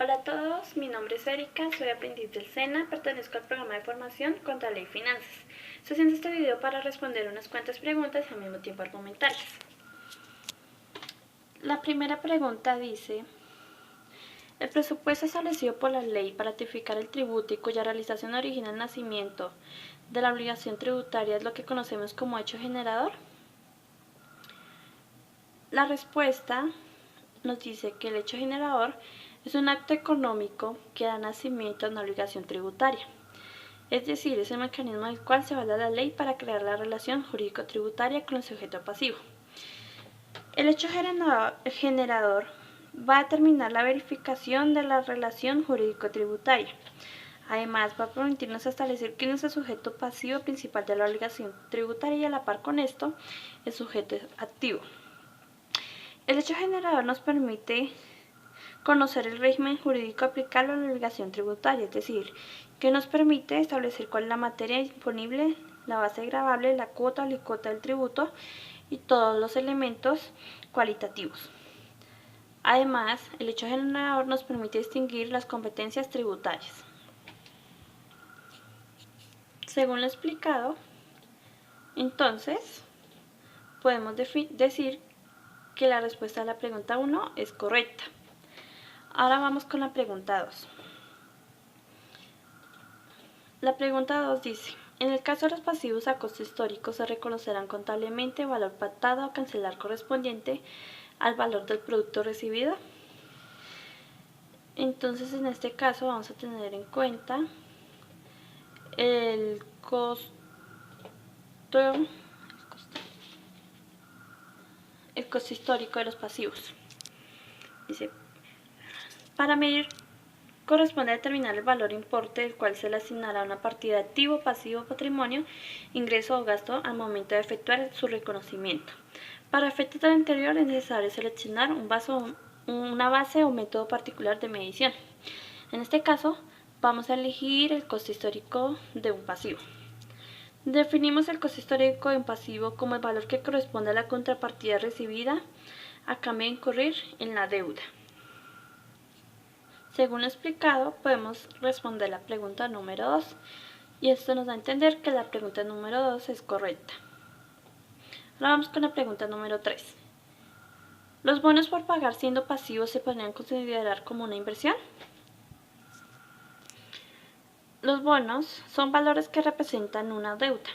Hola a todos, mi nombre es Erika, soy aprendiz del SENA, pertenezco al programa de formación Contabilidad y Finanzas. Estoy haciendo este video para responder unas cuantas preguntas y al mismo tiempo argumentarlas. La primera pregunta dice: el presupuesto establecido por la ley para tipificar el tributo y cuya realización origina el nacimiento de la obligación tributaria es lo que conocemos como hecho generador. La respuesta nos dice que el hecho generador es un acto económico que da nacimiento a una obligación tributaria. Es decir, es el mecanismo del cual se basa la ley para crear la relación jurídico-tributaria con el sujeto pasivo. El hecho generador va a determinar la verificación de la relación jurídico-tributaria. Además, va a permitirnos establecer quién es el sujeto pasivo principal de la obligación tributaria y a la par con esto, el sujeto activo. El hecho generador nos permite conocer el régimen jurídico aplicable a la obligación tributaria, es decir, que nos permite establecer cuál es la materia disponible, la base gravable, la cuota o alícuota del tributo y todos los elementos cualitativos. Además, el hecho generador nos permite distinguir las competencias tributarias. Según lo explicado, entonces, podemos decir que la respuesta a la pregunta 1 es correcta. Ahora vamos con la pregunta 2. La pregunta 2 dice: en el caso de los pasivos a costo histórico se reconocerán contablemente el valor pactado a cancelar correspondiente al valor del producto recibido. Entonces, en este caso vamos a tener en cuenta el costo histórico de los pasivos. Dice: para medir corresponde determinar el valor importe del cual se le asignará una partida de activo, pasivo, patrimonio, ingreso o gasto al momento de efectuar su reconocimiento. Para efectos del anterior es necesario seleccionar una base o método particular de medición. En este caso, vamos a elegir el costo histórico de un pasivo. Definimos el costo histórico de un pasivo como el valor que corresponde a la contrapartida recibida a cambio de incurrir en la deuda. Según lo explicado, podemos responder la pregunta número 2 y esto nos da a entender que la pregunta número 2 es correcta. Ahora vamos con la pregunta número 3. ¿Los bonos por pagar siendo pasivos se podrían considerar como una inversión? Los bonos son valores que representan una deuda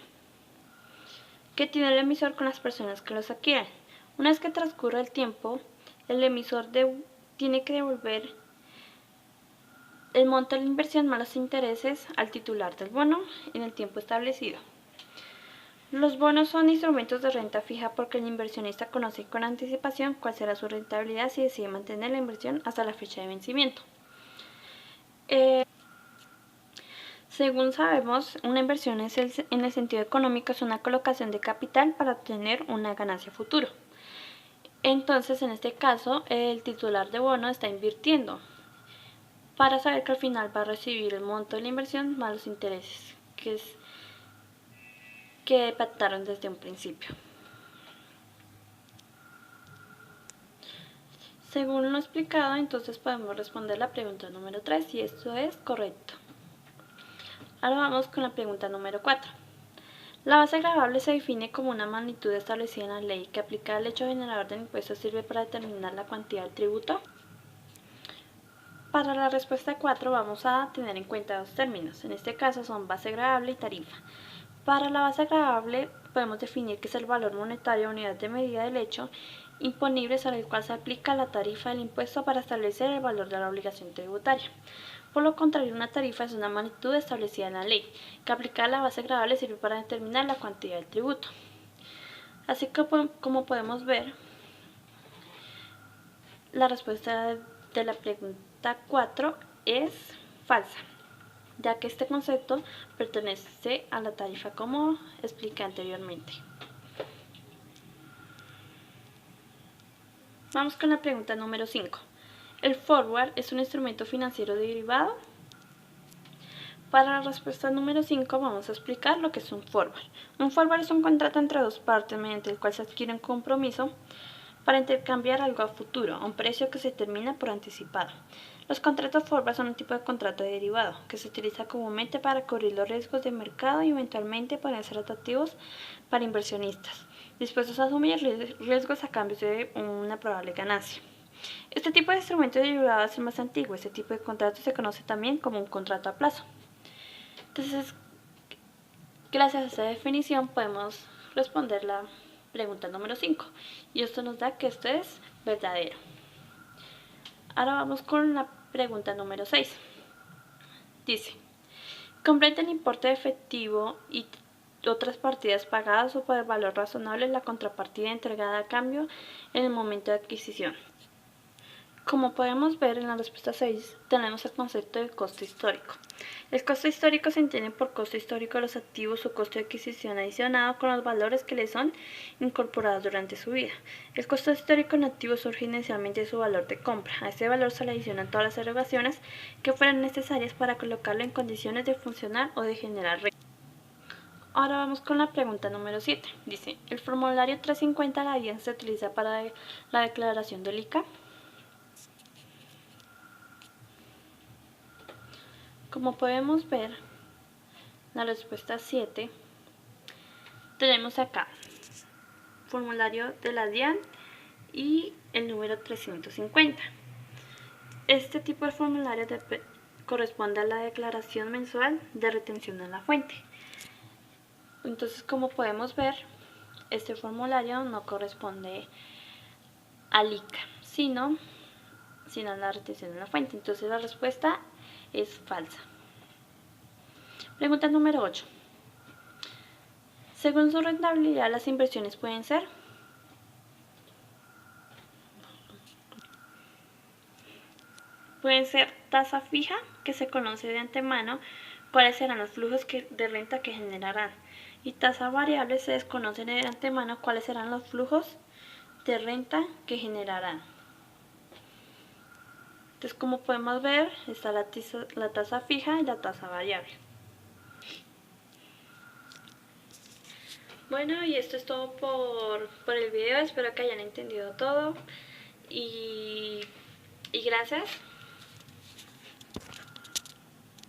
que tiene el emisor con las personas que los adquieren. Una vez que transcurre el tiempo, el emisor tiene que devolver el monto de la inversión más los intereses al titular del bono en el tiempo establecido. Los bonos son instrumentos de renta fija porque el inversionista conoce con anticipación cuál será su rentabilidad si decide mantener la inversión hasta la fecha de vencimiento. Según sabemos, una inversión en el sentido económico es una colocación de capital para obtener una ganancia futuro. Entonces, en este caso, el titular de bono está invirtiendo para saber que al final va a recibir el monto de la inversión más los intereses que pactaron desde un principio. Según lo explicado, entonces podemos responder la pregunta número 3 y esto es correcto. Ahora vamos con la pregunta número 4. La base gravable se define como una magnitud establecida en la ley que aplicada al hecho generador del impuesto sirve para determinar la cuantía del tributo. Para la respuesta 4 vamos a tener en cuenta dos términos, en este caso son base gravable y tarifa. Para la base gravable podemos definir que es el valor monetario o unidad de medida del hecho imponible sobre el cual se aplica la tarifa del impuesto para establecer el valor de la obligación tributaria. Por lo contrario, una tarifa es una magnitud establecida en la ley, que aplicada a la base gravable sirve para determinar la cuantía del tributo. Así que, como podemos ver, la respuesta de la pregunta 4 es falsa, ya que este concepto pertenece a la tarifa como expliqué anteriormente. Vamos con la pregunta número 5. ¿El forward es un instrumento financiero derivado? Para la respuesta número 5 vamos a explicar lo que es un forward. Un forward es un contrato entre dos partes mediante el cual se adquiere un compromiso para intercambiar algo a futuro, a un precio que se determina por anticipado. Los contratos forward son un tipo de contrato derivado que se utiliza comúnmente para cubrir los riesgos de mercado y eventualmente pueden ser atractivos para inversionistas, dispuestos a asumir riesgos a cambio de una probable ganancia. Este tipo de instrumento derivado es el más antiguo. Este tipo de contrato se conoce también como un contrato a plazo. Entonces, gracias a esta definición podemos responder la pregunta número 5 y esto nos da que esto es verdadero. Ahora vamos con la pregunta número 6. Dice, comprende el importe efectivo y otras partidas pagadas o por el valor razonable la contrapartida entregada a cambio en el momento de adquisición. Como podemos ver en la respuesta 6, tenemos el concepto de costo histórico. El costo histórico se entiende por costo histórico de los activos o costo de adquisición adicionado con los valores que le son incorporados durante su vida. El costo histórico en activos surge inicialmente de su valor de compra. A este valor se le adicionan todas las erogaciones que fueran necesarias para colocarlo en condiciones de funcionar o de generar recursos. Ahora vamos con la pregunta número 7. Dice, ¿el formulario 350 de la DIAN se utiliza para la declaración del ICA? Como podemos ver, la respuesta 7, tenemos acá formulario de la DIAN y el número 350. Este tipo de formulario corresponde a la declaración mensual de retención en la fuente. Entonces, como podemos ver, este formulario no corresponde al ICA, sino a la retención en la fuente. Entonces, la respuesta es falsa. Pregunta número 8. Según su rentabilidad, las inversiones pueden ser tasa fija, que se conoce de antemano cuáles serán los flujos de renta que generarán, y tasa variable, se desconocen de antemano cuáles serán los flujos de renta que generarán. Entonces, como podemos ver, está la tasa fija y la tasa variable. Bueno, y esto es todo por el video. Espero que hayan entendido todo y gracias.